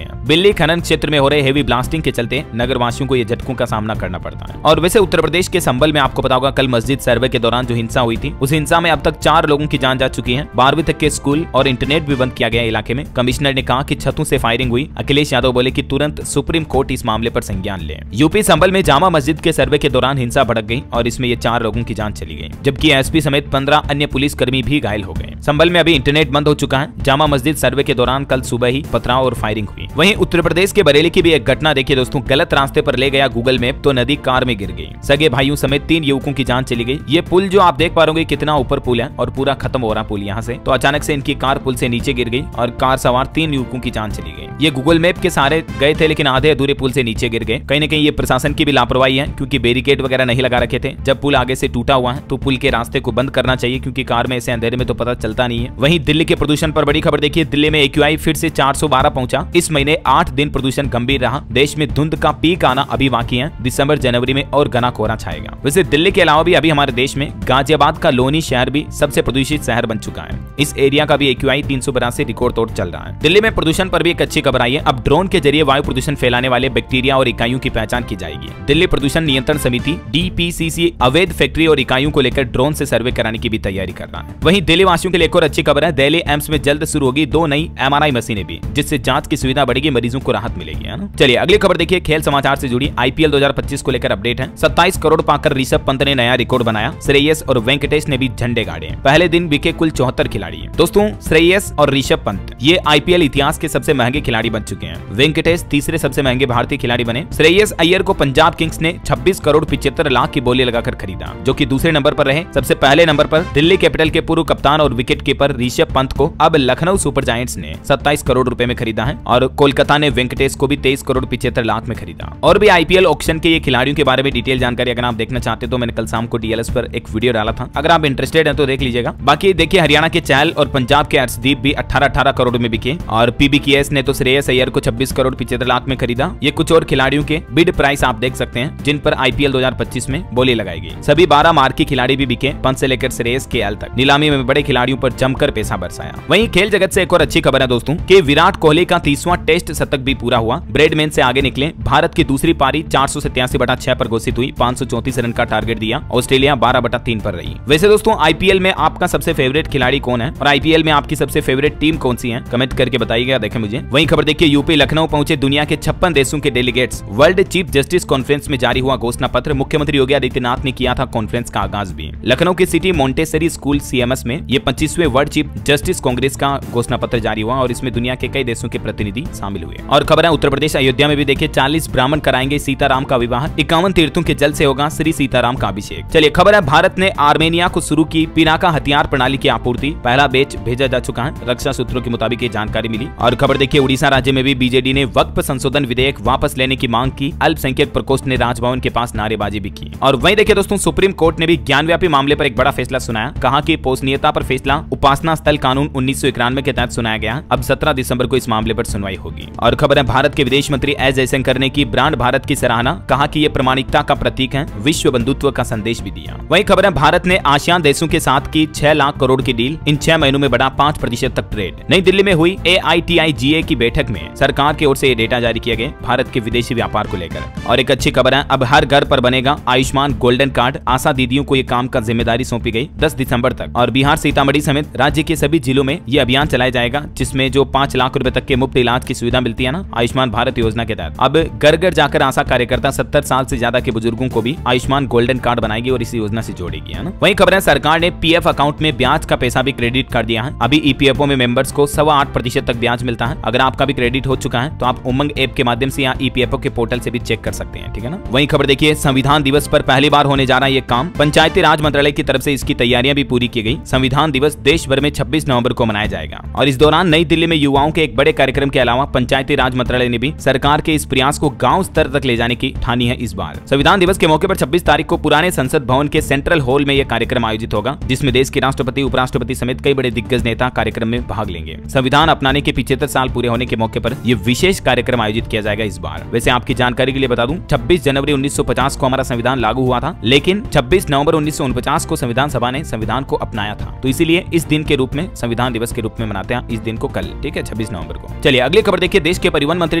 हैं। बिल्ली खनन क्षेत्र में हो रहे हेवी ब्लास्टिंग के चलते नगर वासियों को ये झटकों का सामना करना पड़ता है। और वैसे उत्तर प्रदेश के संबल में आपको पता होगा कल मस्जिद सर्वे के दौरान जो हिंसा हुई थी, उस हिंसा में अब तक 4 लोगों की जान जा चुकी है। 12वीं तक के स्कूल और इंटरनेट भी बंद किया गया इलाके में। कमिश्नर ने कहा कि छतों से फायरिंग हुई। अखिलेश यादव बोले कि तुरंत सुप्रीम कोर्ट इस मामले पर संज्ञान ले। यूपी संबल में जामा मस्जिद के सर्वे के दौरान हिंसा भड़क गई और इसमें ये 4 लोगों की जान चली गई, जबकि एसपी समेत 15 अन्य पुलिसकर्मी भी घायल हो गए। संबल में अभी इंटरनेट बंद हो चुका है। जामा मस्जिद सर्वे के दौरान कल सुबह ही पथराव और फायरिंग हुई। वहीं उत्तर प्रदेश के बरेली की भी एक घटना देखिए दोस्तों। गलत रास्ते पर ले गया गूगल मैप तो नदी कार में गिर गई। सगे भाइयों समेत 3 युवकों की जान चली गई। ये पुल जो आप देख पा रहे कितना ऊपर पुल है और पूरा खत्म हो रहा पुल यहाँ से, तो अचानक से इनकी कार पुल से नीचे गिर गई और कार सवार 3 युवकों की जान चली गई। ये गूगल मैप के सहारे गए थे, लेकिन आधे अधूरे पुल से नीचे गिर गए। कहीं न कहीं ये प्रशासन की भी लापरवाही है, क्योंकि बैरिकेड वगैरह नहीं लगा रखे थे। जब पुल आगे से टूटा हुआ है तो पुल के रास्ते को बंद करना चाहिए, क्योंकि कार में ऐसे अंधेरे में तो पता चलता नहीं है। वहीं दिल्ली के प्रदूषण पर बड़ी खबर देखिए। दिल्ली में AQI फिर से 412 पहुंचा। इस महीने 8 दिन प्रदूषण गंभीर रहा। देश में धुंध का पीक आना अभी बाकी है। दिसंबर जनवरी में और घना कोहरा छाएगा। वैसे दिल्ली के अलावा भी अभी हमारे देश में गाजियाबाद का लोनी शहर भी सबसे प्रदूषित शहर बन चुका है। इस एरिया का भी AQI 382 रिकॉर्ड तोड़ चल रहा है। दिल्ली में प्रदूषण पर भी एक अच्छी खबर आई है। अब ड्रोन के जरिए वायु प्रदूषण फैलाने वाले बैक्टीरिया और इकाइयों की पहचान की जाएगी। दिल्ली प्रदूषण नियंत्रण समिति DPCC अवैध फैक्ट्री और इकाइयों को लेकर ड्रोन से सर्वे कराने की भी तैयारी कर रहा है। वहीं दिल्ली वासियों के लिए एक और अच्छी खबर है। दिल्ली एम्स में जल्द शुरू होगी 2 नई MRI मशीनें भी, जिससे जांच की सुविधा बढ़ेगी, मरीजों को राहत मिलेगी, है ना। चलिए अगली खबर देखिए। खेल समाचार से जुड़ी IPL 2025 को लेकर अपडेट है। 27 करोड़ पाकर ऋषभ पंत ने नया रिकॉर्ड बनाया। श्रेयस और वेंकटेश ने भी झंडे गाड़े। पहले दिन बिके कुल 74 खिलाड़ी। दोस्तों श्रेयस और ऋषभ पंत ये IPL इतिहास के सबसे महंगे खिलाड़ी बन चुके हैं। वेंकटेश तीसरे सबसे महंगे भारतीय खिलाड़ी बने। श्रेयस अय्यर को पंजाब किंग्स ने 26 करोड़ 75 लाख की बोली लगाकर खरीदा, जो कि दूसरे नंबर पर रहे। सबसे पहले नंबर पर दिल्ली कैपिटल के पूर्व कप्तान और विकेट कीपर ऋषभ पंत को अब लखनऊ सुपर जायंट्स ने 27 करोड़ रुपए में खरीदा है और कोलकाता ने वेंकटेश को भी 23 करोड़ 75 लाख में खरीदा। और भी IPL ऑक्शन के ये खिलाड़ियों के बारे में डिटेल जानकारी अगर आप देखना चाहते तो मैंने कल शाम को DLS पर एक वीडियो डाला था, अगर आप इंटरेस्टेड हैं तो देख लीजिएगा। बाकी देखिए हरियाणा के चहल और पंजाब के अर्शदीप भी 18-18 करोड़ में बिके और PBKS ने तो श्रेयस अय्यर को 26 करोड़ 75 लाख में खरीदा। ये कुछ और खिलाड़ियों के बिड प्राइस आप देख सकते हैं, जिन पर IPL 2025 में बोली लगाई गई। सभी 12 मार्की खिलाड़ी भी बिके, पंत से लेकर श्रेयस KL तक। नीलामी में बड़े खिलाड़ियों पर जमकर पैसा बरसाया। वहीं खेल जगत से एक और अच्छी खबर है दोस्तों कि विराट कोहली का 30वां टेस्ट शतक भी पूरा हुआ। ब्रेडमैन से आगे निकले। भारत की दूसरी पारी 487/6 पर घोषित हुई। 534 रन का टारगेट दिया। ऑस्ट्रेलिया 12/3 पर रही। वैसे दोस्तों IPL में आपका सबसे फेवरेट खिलाड़ी कौन है और IPL में आपकी सबसे फेवरेट टीम कौन सी है, कमेंट करके बताइएगा, देखें मुझे। वहीं खबर देखिए यूपी लखनऊ पहुंचे दुनिया के 56 देशों के delegates. World chief justice conference में जारी हुआ घोषणा पत्र। मुख्यमंत्री योगी आदित्यनाथ ने किया था कॉन्फ्रेंस का आगाज भी। लखनऊ के सिटी मोंटेसरी स्कूल CMS में ये 25वें वर्ल्ड चीफ जस्टिस कांग्रेस का घोषणा पत्र जारी हुआ और इसमें दुनिया के कई देशों के प्रतिनिधि शामिल हुए। और खबर है उत्तर प्रदेश अयोध्या में भी देखिए 40 ब्राह्मण कराएंगे सीताराम का विवाह। 51 तीर्थों के जल से होगा श्री सीताराम का अभिषेक। चलिए खबर है भारत ने आर्मेनिया को शुरू की पिनाका हथियार प्रणाली की आपूर्ति। पहला बैच भेजा जा चुका है, रक्षा सूत्रों के मुताबिक ये जानकारी मिली। और खबर देखिए उड़ीसा राज्य में भी BJD ने वक्फ संशोधन विधेयक वापस लेने की मांग की। अल्पसंख्यक प्रकोष्ठ ने राजभवन के पास नारेबाजी भी की। और वहीं देखिए दोस्तों सुप्रीम कोर्ट ने भी ज्ञानव्यापी मामले पर एक बड़ा फैसला सुनाया। कहा कि पोषणीयता पर फैसला उपासना स्थल कानून 1991 के तहत सुनाया गया। अब 17 दिसंबर को इस मामले पर सुनवाई होगी। और खबर है भारत के विदेश मंत्री एस जयशंकर ने की ब्रांड भारत की सराहना। कहा कि ये प्रामाणिकता का प्रतीक है, विश्व बंधुत्व का संदेश भी दिया। वहीं खबर है भारत ने आसियान देशों के साथ की 6 लाख करोड़ की डील। इन 6 महीनों में बढ़ा 5% तक ट्रेड। नई दिल्ली में हुई AITIGA की बैठक में सरकार की ओर से ये डेटा जारी किया गया भारत के विदेशी व्यापार को लेकर। और एक अच्छी खबर है अब हर घर पर बनेगा आयुष्मान गोल्डन कार्ड। आशा दीदियों को ये काम का जिम्मेदारी सौंपी गई 10 दिसंबर तक। और बिहार सीतामढ़ी समेत राज्य के सभी जिलों में ये अभियान चलाया जाएगा, जिसमें जो 5 लाख रुपए तक के मुफ्त इलाज की सुविधा मिलती है ना आयुष्मान भारत योजना के तहत। अब घर घर जाकर आशा कार्यकर्ता 70 साल से ज्यादा के बुजुर्गों को भी आयुष्मान गोल्डन कार्ड बनाएगी और इसी योजना से जोड़ेगी, है ना। वहीं खबर है सरकार ने PF अकाउंट में ब्याज का पैसा भी क्रेडिट कर दिया है। अभी EPFO में मेंबर्स को 8.25% तक ब्याज मिलता है। अगर आपका भी क्रेडिट हो चुका है तो आप उमंग ऐप के माध्यम से या EPFO के पोर्टल से भी चेक कर सकते हैं, ठीक है ना। वहीं खबर देखिए संविधान दिवस पर पहली बार होने जा रहा है ये काम। पंचायती राज मंत्रालय की तरफ से इसकी तैयारियां भी पूरी की गई। संविधान दिवस देश भर में 26 नवंबर को मनाया जाएगा। और इस दौरान नई दिल्ली में युवाओं के एक बड़े कार्यक्रम के अलावा पंचायती राज मंत्रालय ने भी सरकार के इस प्रयास को गांव स्तर तक ले जाने की ठानी है इस बार। संविधान दिवस के मौके पर 26 तारीख को पुराने संसद भवन के सेंट्रल हॉल में यह कार्यक्रम आयोजित होगा, जिसमें देश के राष्ट्रपति, उपराष्ट्रपति समेत कई बड़े दिग्गज नेता कार्यक्रम में भाग लेंगे। संविधान अपनाने के 75 साल पूरे होने के मौके पर यह विशेष कार्यक्रम आयोजित किया जाएगा इस बार। वैसे आपकी जानकारी के लिए बता दूं, 26 जनवरी 1950 को हमारा संविधान लागू हुआ था, लेकिन 26 नवंबर 1949 को संविधान सभा ने संविधान को अपनाया था। तो इसीलिए इस दिन के रूप में संविधान दिवस के रूप में मनाते हैं इस दिन को कल, ठीक है, 26 नवंबर को। चलिए अगली खबर देखिए। देश के परिवहन मंत्री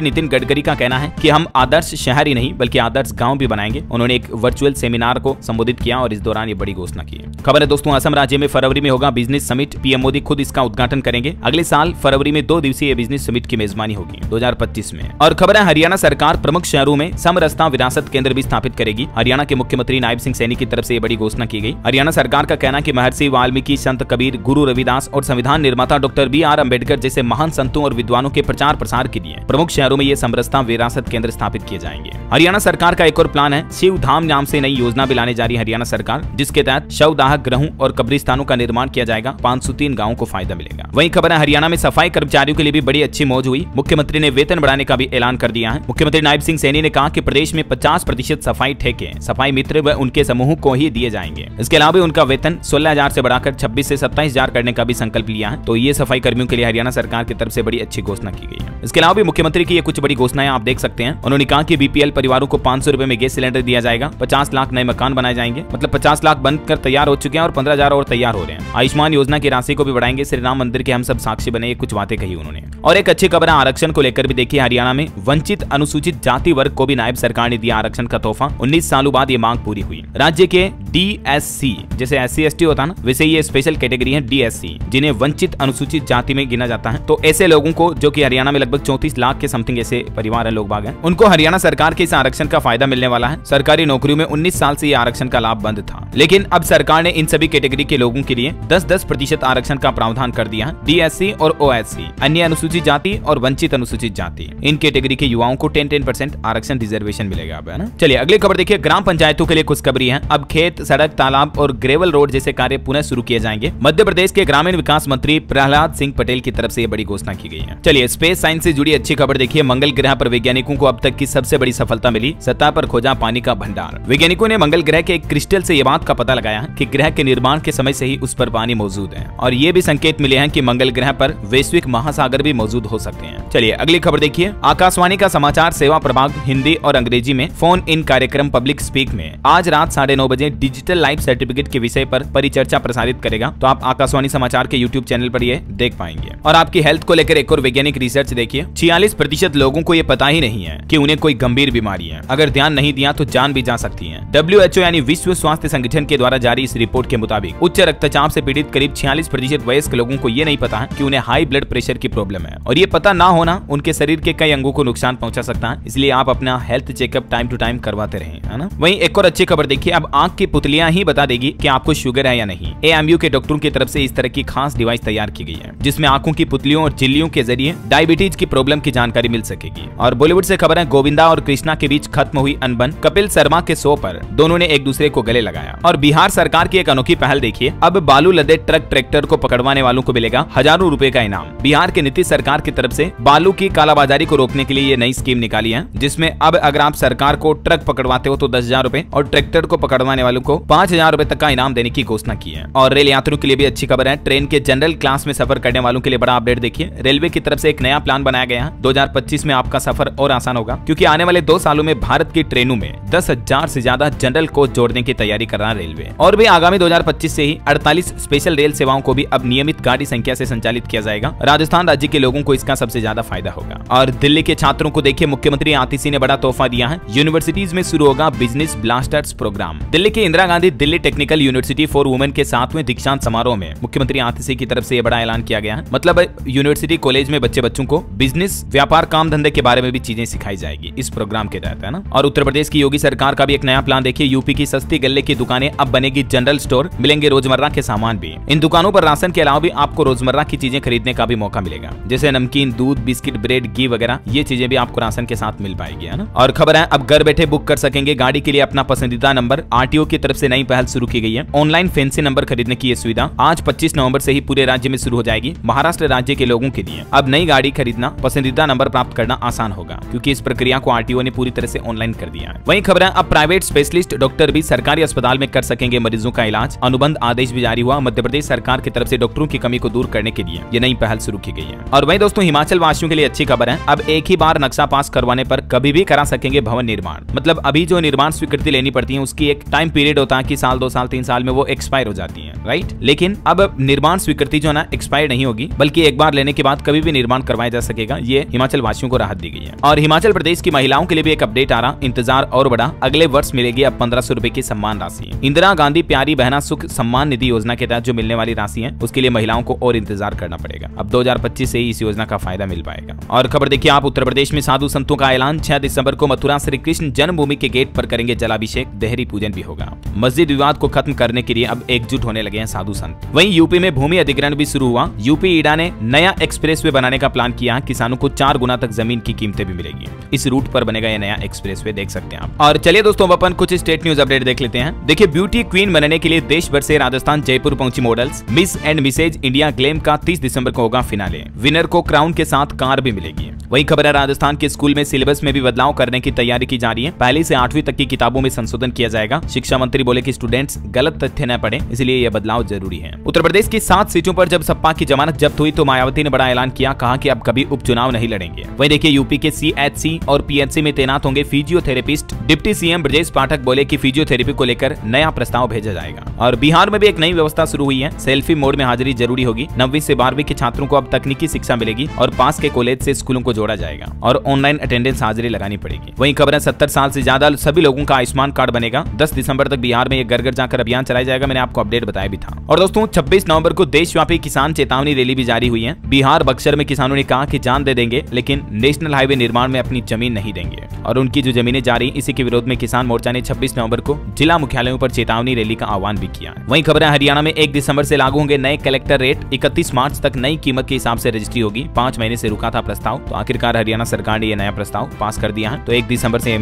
नितिन गडकरी का कहना है कि हम आदर्श शहर ही नहीं बल्कि आदर्श गांव भी बनाएंगे। उन्होंने एक वर्चुअल सेमिनार को संबोधित किया और इस दौरान ये बड़ी घोषणा की। खबर है दोस्तों, असम राज्य में फरवरी में होगा बिजनेस समिट। पीएम मोदी खुद इसका उद्घाटन करेंगे। अगले साल फरवरी में 2 दिवसीय बिजनेस समिट की मेजबानी होगी 2025 में। और खबर है, हरियाणा सरकार प्रमुख शहरों में समरसता विरासत केंद्र भी स्थापित करेगी। हरियाणा के मुख्यमंत्री नायब सिंह सैनी की तरफ से बड़ी घोषणा की गई। हरियाणा सरकार का कहना है कि महर्षि वाल्मीकि, संत कबीर, गुरु रविदास और संविधान निर्माता डॉक्टर BR अम्बेडकर जैसे महान संतों और विद्वानों के प्रचार प्रसार के लिए प्रमुख शहरों में ये समरसता विरासत केंद्र स्थापित किए जाएंगे। हरियाणा सरकार का एक और प्लान है, शिव धाम नाम से नई योजना भी लाने जा रही है हरियाणा सरकार, जिसके तहत शवदाह गृहों और कब्रिस्तानों का निर्माण किया जाएगा। 503 गांवों को फायदा मिलेगा। वहीं खबर है, हरियाणा में सफाई कर्मचारियों के लिए भी बड़ी अच्छी मौज हुई। मुख्यमंत्री ने वेतन बढ़ाने का भी ऐलान कर दिया है। मुख्यमंत्री नायब सिंह सैनी ने कहा कि प्रदेश में 50% सफाई ठेके सफाई मित्र व उनके समूह को ही दिए जाएंगे। इसके अलावा उनका वेतन 16,000 से बढ़ाकर 26 से 27,000 करने का भी संकल्प लिया है। तो ये सफाई कर्मियों के लिए हरियाणा सरकार की तरफ से बड़ी अच्छी घोषणा की गई है। इसके अलावा भी मुख्यमंत्री की ये कुछ बड़ी घोषणाएं आप देख सकते हैं। उन्होंने कहा कि BPL परिवारों को 500 रुपए में गैस सिलेंडर दिया जाएगा। 50 लाख नए मकान बनाए जाएंगे, मतलब 50 लाख बनकर तैयार हो चुके हैं और 15,000 और तैयार हो रहे हैं। आयुष्मान योजना की राशि को भी बढ़ाएंगे। श्री राम मंदिर के हम सब साक्षी बने, ये कुछ बातें कही उन्होंने। और एक अच्छी खबर है आरक्षण को लेकर भी देखिए। हरियाणा में वंचित अनुसूचित जाति वर्ग को भी नायब सरकार ने दिया आरक्षण का तोहफा। 19 सालों बाद ये मांग पूरी हुई। राज्य के DSC, जैसे SC ST होता है ना, वैसे ये स्पेशल कैटेगरी है DSC, जिन्हें वंचित अनुसूचित जाति में गिना जाता है। तो ऐसे लोगों को, जो कि हरियाणा में लगभग 34 लाख के समथिंग ऐसे परिवार है, लोग बाग हैं, उनको हरियाणा सरकार के इस आरक्षण का फायदा मिलने वाला है। सरकारी नौकरियों में 19 साल से ये आरक्षण का लाभ बंद था, लेकिन अब सरकार ने इन सभी कैटेगरी के लोगों के लिए 10-10% आरक्षण का प्रावधान कर दिया है। DSC और OSC, अन्य अनुसूचित जाति और वंचित अनुसूचित जाति, इन कैटेगरी के युवाओं को 10% आरक्षण रिजर्वेशन मिलेगा। अब है ना। चलिए अगली खबर देखिए। ग्राम पंचायतों के लिए खुशखबरी है। अब खेत, सड़क, तालाब और ग्रेवल रोड जैसे कार्य पुनः शुरू किए जाएंगे। मध्य प्रदेश के ग्रामीण विकास मंत्री प्रहलाद सिंह पटेल की तरफ से ये बड़ी घोषणा की गई है। चलिए स्पेस साइंस से जुड़ी अच्छी खबर देखिए। मंगल ग्रह पर वैज्ञानिकों को अब तक की सबसे बड़ी सफलता मिली। सतह पर खोजा पानी का भंडार। वैज्ञानिकों ने मंगल ग्रह के एक क्रिस्टल से ये बात का पता लगाया है कि ग्रह के निर्माण के समय से ही उस पर पानी मौजूद है, और ये भी संकेत मिले हैं कि मंगल ग्रह पर वैश्विक महासागर भी मौजूद हो सकते हैं। चलिए अगली खबर देखिए। आकाशवाणी का समाचार सेवा प्रभाग हिंदी और अंग्रेजी में फोन इन कार्यक्रम पब्लिक स्पीक में आज रात 9:30 बजे डिजिटल लाइफ सर्टिफिकेट के विषय पर परिचर्चा प्रसारित करेगा। तो आप आकाशवाणी समाचार के YouTube चैनल पर ये देख पाएंगे। और आपकी हेल्थ को लेकर एक और वैज्ञानिक रिसर्च देखिए। 46% लोगों को ये पता ही नहीं है कि उन्हें कोई गंभीर बीमारी है। अगर ध्यान नहीं दिया तो जान भी जा सकती है। WHO यानी विश्व स्वास्थ्य संगठन के द्वारा जारी इस रिपोर्ट के मुताबिक उच्च रक्तचाप से पीड़ित करीब 46% वयस्क लोगों को ये नहीं पता है कि उन्हें हाई ब्लड प्रेशर की प्रॉब्लम है, और ये पता ना होना उनके शरीर के कई अंगों को नुकसान पहुंचा सकता है। इसलिए आप अपना health checkup time to time करवाते रहें, है ना। वहीं एक और अच्छी खबर देखिए। अब आंख की पुतलियां ही बता देगी कि आपको शुगर है या नहीं। AMU के डॉक्टरों की तरफ से इस तरह की खास डिवाइस तैयार की गई है, जिसमें आंखों की पुतलियों और झिल्लियों के जरिए डायबिटीज की प्रॉब्लम की जानकारी मिल सकेगी। और बॉलीवुड से खबर है, गोविंदा और कृष्णा के बीच खत्म हुई अनबन। कपिल शर्मा के शो पर दोनों ने एक दूसरे को गले लगाया। और बिहार सरकार की एक अनोखी पहल देखिए। अब बालू लदे ट्रक ट्रैक्टर को पकड़वाने वालों को मिलेगा हजारों रुपए का इनाम। बिहार के नीतीश सरकार की तरफ से बालू की कालाबाजारी को रोकने के लिए ये नई स्कीम निकाली है, जिसमें अब अगर आप सरकार को ट्रक पकड़वाते हो तो 10,000 रुपए और ट्रैक्टर को पकड़वाने वालों को 5,000 रुपए तक का इनाम देने की घोषणा की है। और रेल यात्रियों के लिए भी अच्छी खबर है। ट्रेन के जनरल क्लास में सफर करने वालों के लिए बड़ा अपडेट देखिए। रेलवे की तरफ से एक नया प्लान बनाया गया है। 2025 में आपका सफर और आसान होगा, क्योंकि आने वाले 2 सालों में भारत की ट्रेनों में 10,000 से ज्यादा जनरल कोच जोड़ने की तैयारी कर रहा है रेलवे। और भी आगामी 2025 से ही 48 स्पेशल रेल सेवाओं को भी अब नियमित गाड़ी संख्या से संचालित किया जाएगा। राजस्थान राज्य के लोगों को इसका सबसे ज्यादा फायदा होगा। और दिल्ली के छात्रों को देखिए, मुख्यमंत्री आतिशी ने बड़ा तोहफा दिया है। यूनिवर्सिटीज में शुरू होगा बिजनेस ब्लास्टर्स प्रोग्राम। दिल्ली के Indira Gandhi Delhi technical university for women के 7वें दीक्षांत समारोह में मुख्यमंत्री आतिशी की तरफ से यह बड़ा ऐलान किया गया है। मतलब यूनिवर्सिटी कॉलेज में बच्चों को बिजनेस, व्यापार, काम धंधे के बारे में भी चीजें सिखाई जाएगी इस प्रोग्राम के तहत, है ना। और उत्तर प्रदेश की योगी सरकार का भी एक नया प्लान देखिए। यूपी की सस्ती गल्ले की दुकानें अब बनेगी जनरल स्टोर, मिलेंगे रोजमर्रा के सामान भी। इन दुकानों पर राशन के अलावा भी आपको रोजमर्रा की चीजें खरीदने का भी मौका मिलेगा, जैसे नमकीन, दूध, बिस्किट, ब्रेड, घी वगैरह। ये चीजें भी आपको राशन के साथ मिल पाएगी, है ना। और खबर है, अब घर बैठे बुक कर सकेंगे गाड़ी के लिए अपना पसंदीदा नंबर। RTO की तरफ से नई पहल शुरू की गई है। ऑनलाइन फैंसी नंबर खरीदने की ये सुविधा आज 25 नवंबर से ही पूरे राज्य में शुरू हो जाएगी। महाराष्ट्र राज्य के लोगों के लिए अब नई गाड़ी खरीदना, पसंदीदा नंबर प्राप्त करना आसान होगा, क्योंकि इस प्रक्रिया को आरटीओ ने पूरी तरह से ऑनलाइन कर दिया है। वहीं खबर है, अब प्राइवेट स्पेशलिस्ट डॉक्टर भी सरकारी अस्पताल में कर सकेंगे मरीजों का इलाज। अनुबंध आदेश भी जारी हुआ। मध्य प्रदेश सरकार की तरफ से डॉक्टरों की कमी को दूर करने के लिए ये नई पहल शुरू की गई है। और वहीं दोस्तों, हिमाचल वासियों के लिए अच्छी खबर है, अब एक ही बार नक्शा पास करवाने पर कभी भी करा सकेंगे भवन निर्माण। मतलब अभी जो निर्माण स्वीकृति लेनी पड़ती है उसकी एक टाइम पीरियड होता है कि साल, 2 साल, 3 साल में वो एक्सपायर हो जाती है, राइट। लेकिन अब निर्माण स्वीकृति जो है ना एक्सपायर नहीं होगी, बल्कि एक बार लेने के बाद कभी भी निर्माण करवाया जा सकेगा। ये हिमाचल वासियों को राहत दी गई है। और हिमाचल प्रदेश की महिलाओं के लिए भी एक अपडेट आ रहा, इंतजार और बड़ा, अगले वर्ष मिलेगी अब 1500 रुपए की सम्मान राशि। इंदिरा गांधी प्यारी बहना सुख सम्मान निधि योजना के तहत जो मिलने वाली राशि है उसके लिए महिलाओं को और इंतजार करना पड़ेगा। अब 2025 से ही इस योजना का फायदा मिल पाएगा। और खबर देखिए आप, उत्तर प्रदेश में साधु संतों का ऐलान, 6 दिसंबर को मथुरा श्री कृष्ण जन्मभूमि के गेट पर करेंगे जलाभिषेक, देहरी पूजन भी होगा। मस्जिद विवाद को खत्म करने के लिए अब एकजुट होने लगे हैं साधु संत। वहीं यूपी में भूमि अधिग्रहण भी शुरू हुआ। यूपी ईडा ने नया एक्सप्रेसवे बनाने का प्लान किया। किसानों को 4 गुना तक जमीन की कीमतें भी मिलेगी। इस रूट पर बनेगा यह नया एक्सप्रेसवे, देख सकते हैं आप। और चलिए दोस्तों, अब अपन कुछ स्टेट न्यूज अपडेट देख लेते हैं। देखिए, ब्यूटी क्वीन बनने के लिए देश भर से राजस्थान जयपुर पहुंची models. Miss and Mrs India glam का 30 दिसंबर को होगा फिनाले। विनर को क्राउन के साथ कार भी मिलेगी। वहीं खबर है, राजस्थान के स्कूल में सिलेबस में भी बदलाव करने की तैयारी की जा रही है। पहली से 8वीं तक की किताबों में संशोधन किया जाएगा। शिक्षा मंत्री बोले कि स्टूडेंट्स गलत तथ्य न पढ़े, इसलिए यह बदलाव जरूरी है। उत्तर प्रदेश की 7 सीटों पर जब सपा की जमानत जब्त हुई तो मायावती ने बड़ा ऐलान किया, कहा कि अब कभी उपचुनाव नहीं लड़ेंगे। वहीं देखिए, यूपी के सीएचसी और पीएचसी में तैनात होंगे physiotherapist. Deputy CM Brajesh Pathak बोले कि फिजियोथेरेपी को लेकर नया प्रस्ताव भेजा जाएगा। और बिहार में भी एक नई व्यवस्था शुरू हुई है। सेल्फी मोड में हाजिरी जरूरी होगी। 9वीं से 12वीं के छात्रों को अब तकनीकी शिक्षा मिलेगी और पास के कॉलेज से स्कूलों को जोड़ा जाएगा और ऑनलाइन अटेंडेंस हाजिरी लगानी पड़ेगी। वहीं खबर है, 70 साल से ज्यादा सभी लोगों का आयुष्मान कार्ड बनेगा। 10 दिसंबर तक बिहार में घर घर जाकर अभियान चलाया जाएगा। मैंने आपको अपडेट बताया भी था। और दोस्तों, 26 नवंबर को देशव्यापी किसान चेतावनी रैली भी जारी हुई है। बिहार बक्सर में किसानों ने कहा कि जान दे देंगे, लेकिन नेशनल हाईवे निर्माण में अपनी जमीन नहीं देंगे। और उनकी जो जमीनें जा रही, इसी के विरोध में किसान मोर्चा ने 26 नवंबर को जिला मुख्यालयों पर चेतावनी रैली का आह्वान भी किया। वहीं खबर है, हरियाणा में 1 दिसंबर से लागू होंगे नए कलेक्टर रेट। 31 मार्च तक नई कीमत के हिसाब से रजिस्ट्री होगी। 5 महीने से रुका था प्रस्ताव, तो आखिरकार हरियाणा सरकार ने यह नया प्रस्ताव पास कर दिया है। तो 1 दिसंबर से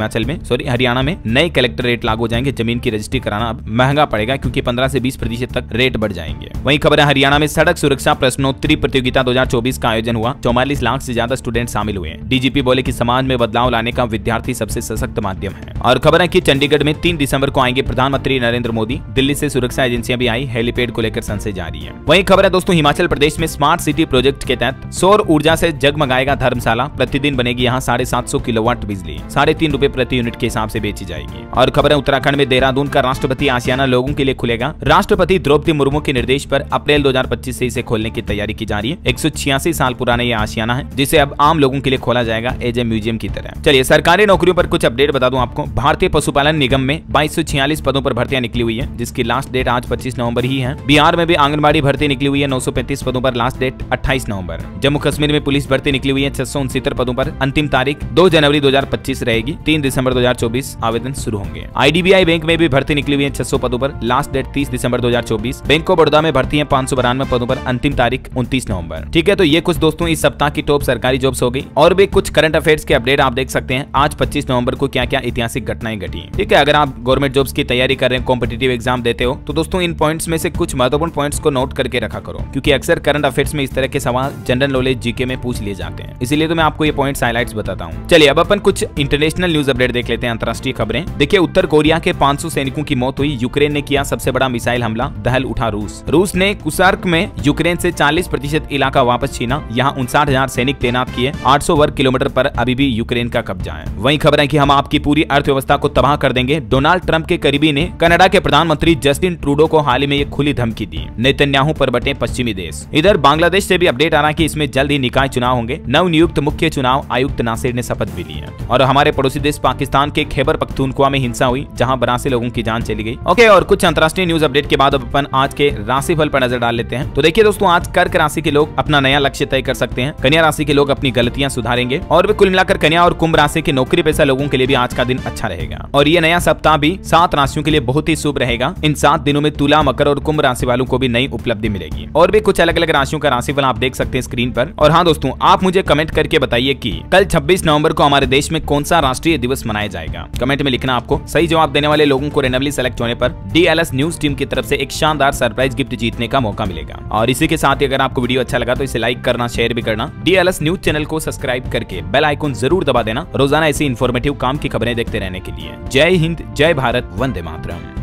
हरियाणा में नए कलेक्टर रेट लागू हो जाएंगे। जमीन की रजिस्ट्री कराना अब महंगा पड़ेगा, क्योंकि 15 से 20% तक रेट बढ़ जाएंगे। वहीं खबर है, हरियाणा में सड़क सुरक्षा प्रश्नोत्तरी प्रतियोगिता 2024 का आयोजन हुआ। 44 लाख से ज्यादा स्टूडेंट शामिल हुए। डीजीपी बोले कि समाज में बदलाव लाने का विद्यार्थी सबसे सशक्त माध्यम है। और खबर है कि चंडीगढ़ में 3 दिसंबर को आएंगे प्रधानमंत्री नरेंद्र मोदी। दिल्ली से सुरक्षा एजेंसियां भी आई। हेलीपैड को लेकर संशय जारी है। वहीं खबर है दोस्तों, हिमाचल प्रदेश में स्मार्ट सिटी प्रोजेक्ट के तहत सौर ऊर्जा से जगमगाएगा धर्मशाला। प्रतिदिन बनेगी यहाँ 750 किलोवाट बिजली। 3.5 रुपए प्रति यूनिट के हिसाब से बेची जाएगी। और खबर है, उत्तराखंड में देहरादून का राष्ट्रपति आशियाना लोगों के लिए खुलेगा। राष्ट्रपति द्रौपदी मुर्मू के निर्देश पर अप्रैल 2025 से इसे खोलने की तैयारी की जा रही है। 186 साल पुराना यह आशियाना है, जिसे अब आम लोगों के लिए खोला जाएगा एज ए म्यूजियम की तरह। चलिए, सरकारी नौकरियों पर कुछ अपडेट बता दूं आपको। भारतीय पशुपालन निगम में 2246 पदों पर भर्तियां निकली हुई है, जिसकी लास्ट डेट आज 25 नवंबर ही है। बिहार में भी आंगनबाड़ी भर्ती निकली हुई है, 935 पदों पर, लास्ट डेट 28 नवंबर। जम्मू कश्मीर में पुलिस भर्ती निकली हुई है, 669 पदों पर, अंतिम तारीख 2 जनवरी 2025 रहेगी। 3 दिसंबर 2024 आवेदन शुरू होंगे। आईडीबीआई बैंक में भी भर्ती निकली हुई है 600 पदों पर, लास्ट डेट 30 दिसंबर 2024। बैंक ऑफ बड़ौदा में भर्ती है 592 पदों पर, अंतिम तारीख 29 नवंबर। ठीक है, तो ये कुछ दोस्तों इस सप्ताह की टॉप सरकारी जॉब्स हो गई। और भी कुछ करंट अफेयर्स के अपडेट आप देख सकते हैं। आज 25 नवंबर को क्या क्या ऐतिहासिक घटनाएं घटी। ठीक है, अगर आप गवर्नमेंट जॉब्स की तैयारी कर रहे हैं, कॉम्पिटिटिव एग्जाम देते हो, तो दोस्तों इन पॉइंट्स में से कुछ महत्वपूर्ण पॉइंट्स को नोट करके रखा करो, क्योंकि अक्सर करंट अफेयर्स में इस तरह के सवाल जनरल नॉलेज जीके में पूछ लिए जाते हैं। इसीलिए तो मैं आपको ये पॉइंट्स हाइलाइट्स बताता हूँ। चलिए, अब अपन कुछ इंटरनेशनल न्यूज अपडेट देख लेते हैं, अंतर्राष्ट्रीय खबरें। देखिए, उत्तर कोरिया के 500 सैनिकों की मौत हुई। यूक्रेन ने किया सबसे बड़ा मिसाइल हमला, दहल उठा रूस। रूस ने कुर्स्क में यूक्रेन से 40% इलाका वापस छीना। यहाँ 59,000 सैनिक तैनात किए। 800 वर्ग किलोमीटर पर अभी भी यूक्रेन का कब्जा है। वहीं खबर है कि हम आपकी पूरी अर्थव्यवस्था को तबाह कर देंगे। डोनाल्ड ट्रंप के करीबी ने कनाडा के प्रधानमंत्री जस्टिन ट्रूडो को हाल ही में एक खुली धमकी दी। नेतन्याहू पर बटे पश्चिमी देश। इधर बांग्लादेश से भी अपडेट आ रहा है कि इसमें जल्द ही निकाय चुनाव होंगे। नवनियुक्त मुख्य चुनाव आयुक्त नासिर ने शपथ भी ली है। और हमारे पड़ोसी देश पाकिस्तान के खैबर पख्तूनख्वा में हिंसा हुई, जहां 82 लोगों की जान चली गई। ओके, और कुछ अंतर्राष्ट्रीय न्यूज अपडेट के बाद अब अपन आज के राशिफल पर नजर डाल लेते हैं। तो देखिए दोस्तों, आज कर्क राशि के लोग अपना नया लक्ष्य तय कर सकते हैं। कन्या राशि के लोग अपनी गलतियां सुधारेंगे। और भी कुल मिलाकर कन्या और कुंभ राशि के नौकरी पेशा लोगों के लिए भी आज का दिन अच्छा रहेगा। और ये नया सप्ताह भी 7 राशियों के लिए बहुत ही शुभ रहेगा। इन 7 दिनों में तुला, मकर और कुंभ राशि वालों को भी नई उपलब्धि मिलेगी। और भी कुछ अलग अलग राशियों का राशिफल आप देख सकते हैं स्क्रीन पर। और हाँ दोस्तों, आप मुझे कमेंट करके बताइए कि कल 26 नवंबर को हमारे देश में कौन सा राष्ट्रीय दिवस मनाया जाएगा। कमेंट में लिखना आपको। सही जवाब देने वाले लोगों को रेंडमली सेलेक्ट होने पर DLS न्यूज टीम की तरफ से एक शानदार सरप्राइज गिफ्ट जीतने का मौका मिलेगा। और इसी के साथ ही अगर आपको वीडियो अच्छा लगा तो इसे लाइक करना, शेयर भी करना, DLS न्यूज चैनल को सब्सक्राइब करके बेल आइकन जरूर दबा देना रोजाना ऐसी इन्फॉर्मेटिव काम की खबरें देखते रहने के लिए। जय हिंद, जय भारत, वंदे मातरम।